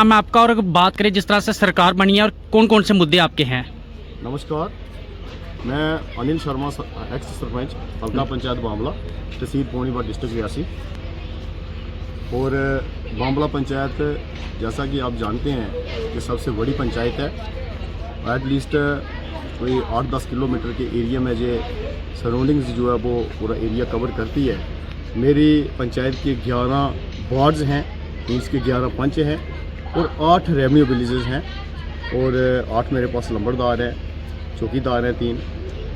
नाम है आपका और बात करें जिस तरह से सरकार बनी है और कौन कौन से मुद्दे आपके हैं? नमस्कार, मैं अनिल शर्मा, एक्स सरपंच हल्का पंचायत बामला, तहसील पौनीबाद, डिस्ट्रिक्ट रियासी। और बामला पंचायत जैसा कि आप जानते हैं कि सबसे बड़ी पंचायत है। एटलीस्ट कोई 8-10 किलोमीटर के एरिया में जो सराउंडिंग्स जो है वो पूरा एरिया कवर करती है। मेरी पंचायत के 11 वार्ड्स हैं, मीन्स के 11 पंच हैं और 8 रेवेन्यू विलेजेस हैं और 8 मेरे पास लंबरदार हैं, चौकीदार हैं 3।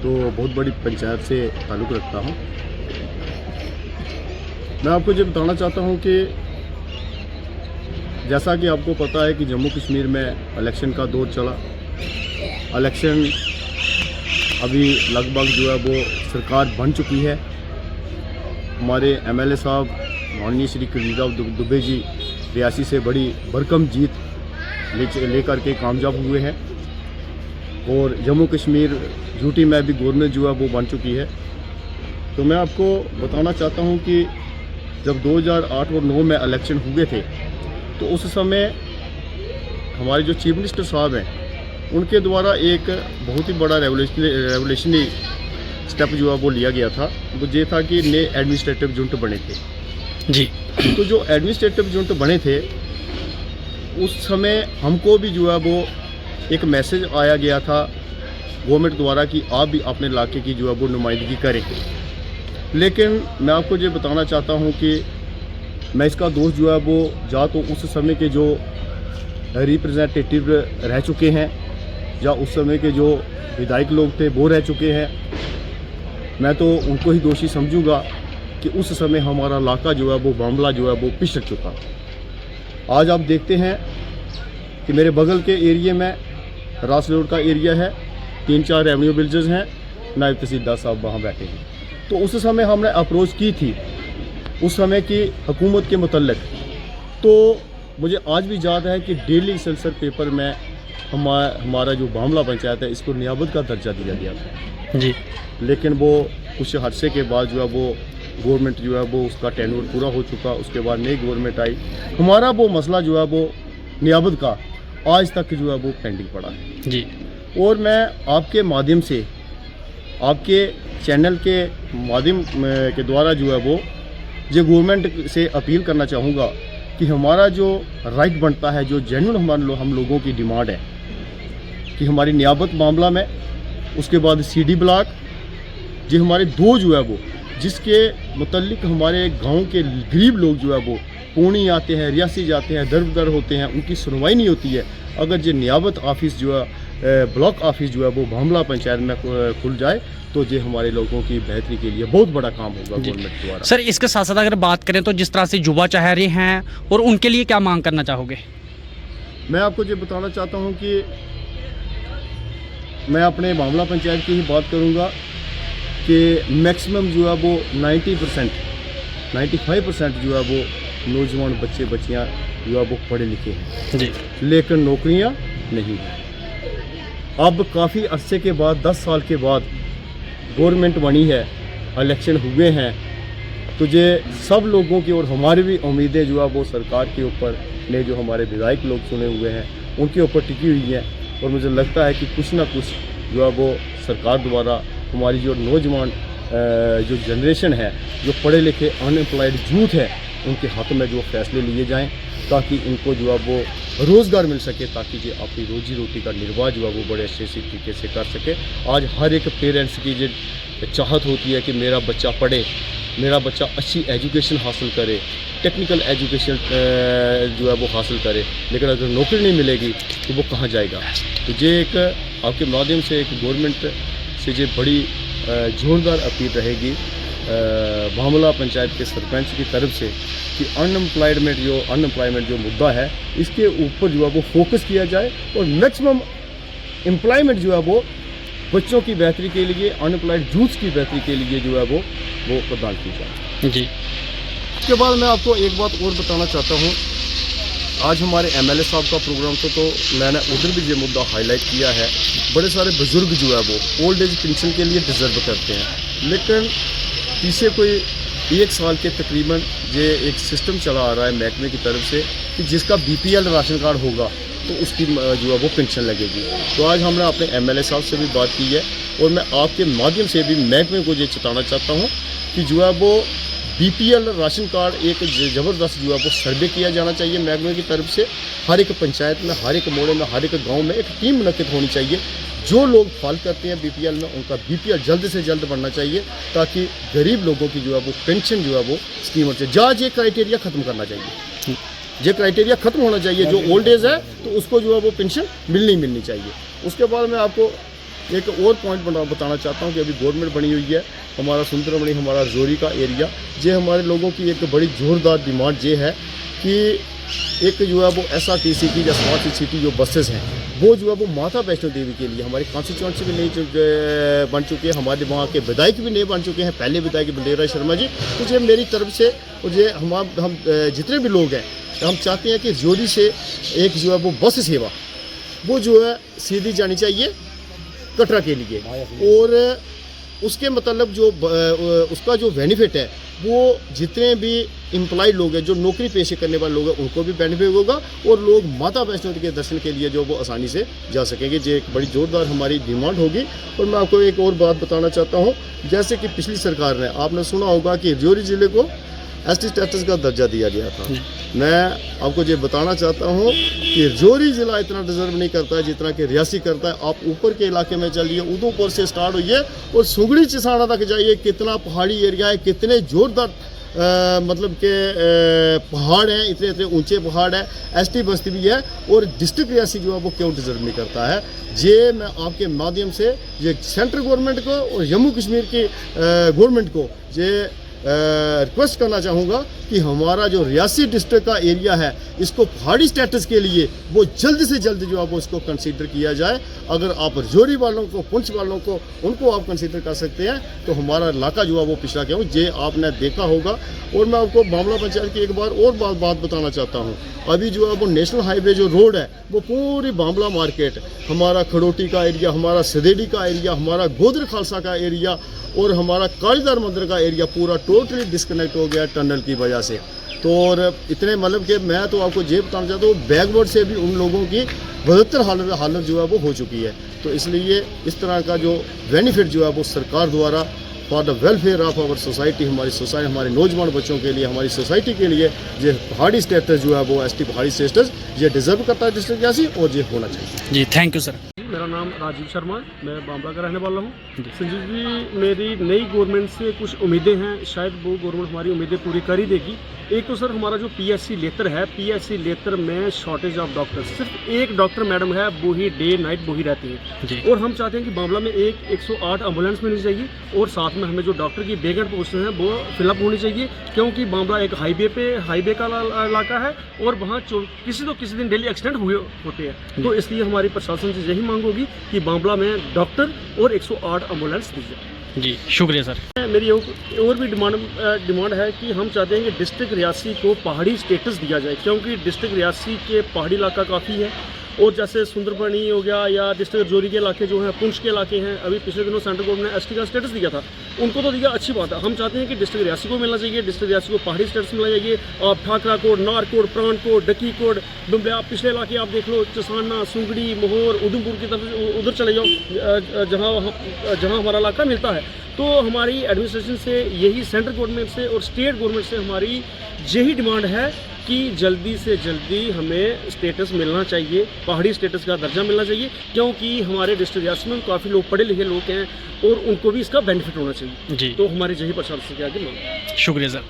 तो बहुत बड़ी पंचायत से ताल्लुक़ रखता हूँ। मैं आपको ये बताना चाहता हूँ कि जैसा कि आपको पता है कि जम्मू कश्मीर में इलेक्शन का दौर चला। इलेक्शन अभी लगभग जो है वो सरकार बन चुकी है। हमारे एमएलए साहब माननीय श्री कुलदीप दुबे जी रियासी से बड़ी भरकम जीत लेकर के कामयाब हुए हैं और जम्मू कश्मीर यूटी में भी गवर्नमेंट जो है वो बन चुकी है। तो मैं आपको बताना चाहता हूं कि जब 2008 और 9 में इलेक्शन हुए थे तो उस समय हमारे जो चीफ मिनिस्टर साहब हैं उनके द्वारा एक बहुत ही बड़ा रेवोल्यूशनरी स्टेप जो है वो लिया गया था। वो ये था कि नए एडमिनिस्ट्रेटिव यूनिट बने थे जी। तो जो एडमिनिस्ट्रेटिव यूनिट बने थे उस समय हमको भी जो है वो एक मैसेज आया गया था गवर्नमेंट द्वारा कि आप भी अपने इलाके की जो है वो नुमाइंदगी करें। लेकिन मैं आपको ये बताना चाहता हूँ कि मैं इसका दोष जो है वो या तो उस समय के जो रिप्रेजेंटेटिव रह चुके हैं या उस समय के जो विधायक लोग थे वो रह चुके हैं। मैं तो उनको ही दोषी समझूंगा कि उस समय हमारा इलाका जो है वो मामला जो है वो पिछड़ चुका। आज आप देखते हैं कि मेरे बगल के एरिया में रास रोड का एरिया है, 3-4 रेवेन्यू विलेजेस हैं, नायब तहसीलदार साहब वहाँ बैठे हैं। तो उस समय हमने अप्रोच की थी उस समय की हुकूमत के मुतल्लिक। तो मुझे आज भी याद है कि डेली सलसर पेपर में हमारा जो बामला पंचायत है इसको नियाबत का दर्जा दिया गया था जी। लेकिन वो कुछ अरसे के बाद जो है वो गवर्नमेंट जो है वो उसका टेन्योर पूरा हो चुका। उसके बाद नई गवर्नमेंट आई, हमारा वो मसला जो है वो नियाबत का आज तक जो है वो पेंडिंग पड़ा है जी। और मैं आपके माध्यम से, आपके चैनल के माध्यम के द्वारा जो है वो जो गवर्नमेंट से अपील करना चाहूँगा कि हमारा जो राइट बनता है, जो जेन्युइन हम लोगों की डिमांड है कि हमारी नियाबत मामला में, उसके बाद सीडी ब्लॉक, जो हमारे दो जो है वो जिसके मुतल्लिक हमारे गांव के गरीब लोग जो है वो पौनी आते हैं, रियासी जाते हैं, दर बदर होते हैं, उनकी सुनवाई नहीं होती है। अगर जो नियाबत ऑफिस जो है, ब्लॉक ऑफिस जो है वो बामला पंचायत में खुल जाए तो ये हमारे लोगों की बेहतरी के लिए बहुत बड़ा काम होगा गवर्नमेंट द्वारा। सर, इसके साथ साथ अगर बात करें तो जिस तरह से युवा चाह रहे हैं और उनके लिए क्या मांग करना चाहोगे? मैं आपको ये बताना चाहता हूँ कि मैं अपने बामला पंचायत की ही बात करूँगा कि मैक्सिमम जो है वो 95% जो है वो नौजवान बच्चे बच्चियाँ जो है वो पढ़े लिखे हैं जी, लेकिन नौकरियाँ नहीं हैं। अब काफ़ी अरसे के बाद, 10 साल के बाद गवर्नमेंट बनी है, इलेक्शन हुए हैं, तो ये सब लोगों की और हमारी भी उम्मीदें जो है वो सरकार के ऊपर ने जो हमारे विधायक लोग चुने हुए हैं उनके ऊपर टिकी हुई हैं। और मुझे लगता है कि कुछ ना कुछ जो है वो सरकार द्वारा हमारी जो नौजवान जो जनरेशन है, जो पढ़े लिखे अनएम्प्लॉयड यूथ है, उनके हाथ में जो फैसले लिए जाएं ताकि इनको जो है वो रोज़गार मिल सके, ताकि ये अपनी रोजी रोटी का निर्वाह जो है वो बड़े अच्छे से तरीके से कर सके। आज हर एक पेरेंट्स की जो चाहत होती है कि मेरा बच्चा पढ़े, मेरा बच्चा अच्छी एजुकेशन हासिल करे, टेक्निकल एजुकेशन जो है वो हासिल करे, लेकिन अगर नौकरी नहीं मिलेगी तो वो कहाँ जाएगा। तो ये एक आपके माध्यम से एक गवर्नमेंट से ये बड़ी ज़ोरदार अपील रहेगी बामला पंचायत के सरपंच की तरफ से कि अनएम्प्लॉयमेंट जो मुद्दा है इसके ऊपर जो है वो फोकस किया जाए और मैक्सिमम एम्प्लॉयमेंट जो है वो बच्चों की बेहतरी के लिए, अनएम्प्लॉयड यूथ की बेहतरी के लिए जो है वो प्रदान की जाए जी। उसके बाद मैं आपको एक बात और बताना चाहता हूँ। आज हमारे एमएलए साहब का प्रोग्राम था तो मैंने उधर भी ये मुद्दा हाईलाइट किया है। बड़े सारे बुज़ुर्ग जो है वो ओल्ड एज पेंशन के लिए डिज़र्व करते हैं, लेकिन पीछे कोई 1 साल के तकरीबन ये एक सिस्टम चला आ रहा है महकमे की तरफ से कि जिसका BPL राशन कार्ड होगा तो उसकी जो है वो पेंशन लगेगी। तो आज हमने अपने MLA साहब से भी बात की है और मैं आपके माध्यम से भी महकमे को ये चेताना चाहता हूँ कि जो है वो BPL राशन कार्ड एक ज़बरदस्त जो है वो सर्वे किया जाना चाहिए महकमे की तरफ से। हर एक पंचायत में, हर एक मोड़े में, हर एक गांव में एक टीम मुनक़िद होनी चाहिए। जो लोग फाल करते हैं BPL में उनका BPL जल्द से जल्द बनना चाहिए ताकि गरीब लोगों की जो है वो पेंशन जो है वो स्कीम से जहाँ ये क्राइटेरिया ख़त्म करना चाहिए। ये क्राइटेरिया ख़त्म होना चाहिए। जो ओल्ड एज है तो उसको जो है वो पेंशन मिलनी चाहिए। उसके बाद मैं आपको एक और पॉइंट बताना चाहता हूँ कि अभी गवर्नमेंट बनी हुई है, हमारा सुंदरबनी, हमारा रजौरी का एरिया, ये हमारे लोगों की एक बड़ी ज़ोरदार डिमांड ये है कि एक जो है वो SRTC की या स्मार्ट सिटी जो बसेस हैं वो जो है वो माता वैष्णो देवी के लिए हमारी कॉन्स्टिट्यूंसी भी नहीं बन चुके हैं, हमारे वहाँ के विधायक भी नहीं बन चुके हैं, पहले विधायक बलदेव राय शर्मा जी। तो ये मेरी तरफ से और ये हम जितने भी लोग हैं हम चाहते हैं कि रजौरी से एक जो है वो बस सेवा वो जो है सीधी जानी चाहिए कटरा के लिए, और उसके मतलब जो उसका जो बेनिफिट है वो जितने भी एम्प्लॉय लोग हैं, जो नौकरी पेशे करने वाले लोग हैं, उनको भी बेनिफिट होगा और लोग माता वैष्णो के दर्शन के लिए जो वो आसानी से जा सकेंगे। ये एक बड़ी ज़ोरदार हमारी डिमांड होगी। और मैं आपको एक और बात बताना चाहता हूँ, जैसे कि पिछली सरकार ने, आपने सुना होगा कि रजौरी ज़िले को ST स्टेटस का दर्जा दिया गया था। मैं आपको ये बताना चाहता हूँ कि रजौरी ज़िला इतना डिज़र्व नहीं करता है जितना कि रियासी करता है। आप ऊपर के इलाके में चलिए, उधमपुर से स्टार्ट होइए और सुगड़ी चिसाना तक जाइए, कितना पहाड़ी एरिया है, कितने ज़ोरदार मतलब के पहाड़ हैं, इतने इतने ऊंचे पहाड़ हैं, ST बस्ती भी है, और डिस्ट्रिक्ट रियासी जो है वो क्यों डिज़र्व नहीं करता है। ये मैं आपके माध्यम से ये सेंट्रल गवर्नमेंट को और जम्मू कश्मीर की गवर्नमेंट को ये रिक्वेस्ट करना चाहूँगा कि हमारा जो रियासी डिस्ट्रिक्ट का एरिया है इसको पहाड़ी स्टेटस के लिए वो जल्द से जल्द जो है वो इसको कंसीडर किया जाए। अगर आप रजौरी वालों को, पुंछ वालों को, उनको आप कंसीडर कर सकते हैं तो हमारा इलाका जो है वो पिछड़ा क्यों, ये आपने देखा होगा। और मैं आपको बामला पंचायत की एक बार और बात बताना चाहता हूँ। अभी जो है वो नेशनल हाईवे जो रोड है वो पूरी बामला मार्केट, हमारा खड़ोटी का एरिया, हमारा सदेड़ी का एरिया, हमारा गोदर खालसा का एरिया और हमारा कालीदार मंदिर का एरिया पूरा टोटली डिस्कनेक्ट हो गया टनल की वजह से। तो और इतने मतलब कि मैं तो आपको ये बताना चाहता हूँ, बैकवर्ड से भी उन लोगों की बदतर हालत जो है वो हो चुकी है। तो इसलिए इस तरह का जो बेनिफिट जो है वो सरकार द्वारा for the welfare of our society, हमारी सोसाइटी, हमारे नौजवान बच्चों के लिए, हमारी सोसाइटी के लिए ये पहाड़ी स्टेटस जो है वो ST पहाड़ी स्टेटस ये डिज़र्व करता है डिस्ट्रिक्ट रियासी, और ये होना चाहिए। जी, थैंक यू सर। मेरा नाम राजीव शर्मा है, मैं बामला का रहने वाला हूँ। संजीव जी, मेरी नई गवर्नमेंट से कुछ उम्मीदें हैं, शायद वो गवर्नमेंट हमारी उम्मीदें पूरी कर ही देगी। एक तो सर हमारा जो PSC लेतर है, PSC लेतर में शॉर्टेज ऑफ डॉक्टर, सिर्फ एक डॉक्टर मैडम है, वो ही डे नाइट वो ही रहती है। और हम चाहते हैं कि बामला में 108 एम्बुलेंस मिलनी चाहिए और साथ में हमें जो डॉक्टर की वेकेंट पोस्टें हैं वो फिलअप होनी चाहिए, क्योंकि बामला एक हाईवे का इलाका है और वहाँ किसी दिन डेली एक्सीडेंट हुए होते हैं। तो इसलिए हमारी प्रशासन से यही मांग होगी कि बामला में डॉक्टर और 108 एम्बुलेंस दी जाए। जी, शुक्रिया सर। मेरी और भी डिमांड है कि हम चाहते हैं कि डिस्ट्रिक्ट रियासी को पहाड़ी स्टेटस दिया जाए, क्योंकि डिस्ट्रिक्ट रियासी के पहाड़ी इलाका काफ़ी है। और जैसे सुंदरबनी हो गया या डिस्ट्रिक्ट रजौरी के इलाके जो हैं, पुंछ के इलाके हैं, अभी पिछले दिनों सेंट्रल गवर्नमेंट ने ST का स्टेटस दिया था, उनको तो दिया, अच्छी बात है। हम चाहते हैं कि डिस्ट्रिक्ट रियासी को मिलना चाहिए, डिस्ट्रिक्ट रियासी को पहाड़ी स्टेटस मिलना चाहिए। आप ठाकरा कोट, नार कोट, प्राण कोट, डकी कोट, बुमले, आप पिछले इलाके आप देख लो, चसाना, सुंगड़ी, मोहर, उधमपुर की तरफ उधर चले जाओ जहाँ हमारा इलाका मिलता है। तो हमारी एडमिनिस्ट्रेशन से यही, सेंट्रल गवर्नमेंट से और स्टेट गवर्नमेंट से हमारी यही डिमांड है कि जल्दी से जल्दी हमें स्टेटस मिलना चाहिए, पहाड़ी स्टेटस का दर्जा मिलना चाहिए, क्योंकि हमारे डिस्ट्रिक्ट रियासी में काफ़ी लोग पढ़े लिखे लोग हैं और उनको भी इसका बेनिफिट होना चाहिए। जी, तो हमारी यही प्रशासन से आगे मांग। शुक्रिया सर।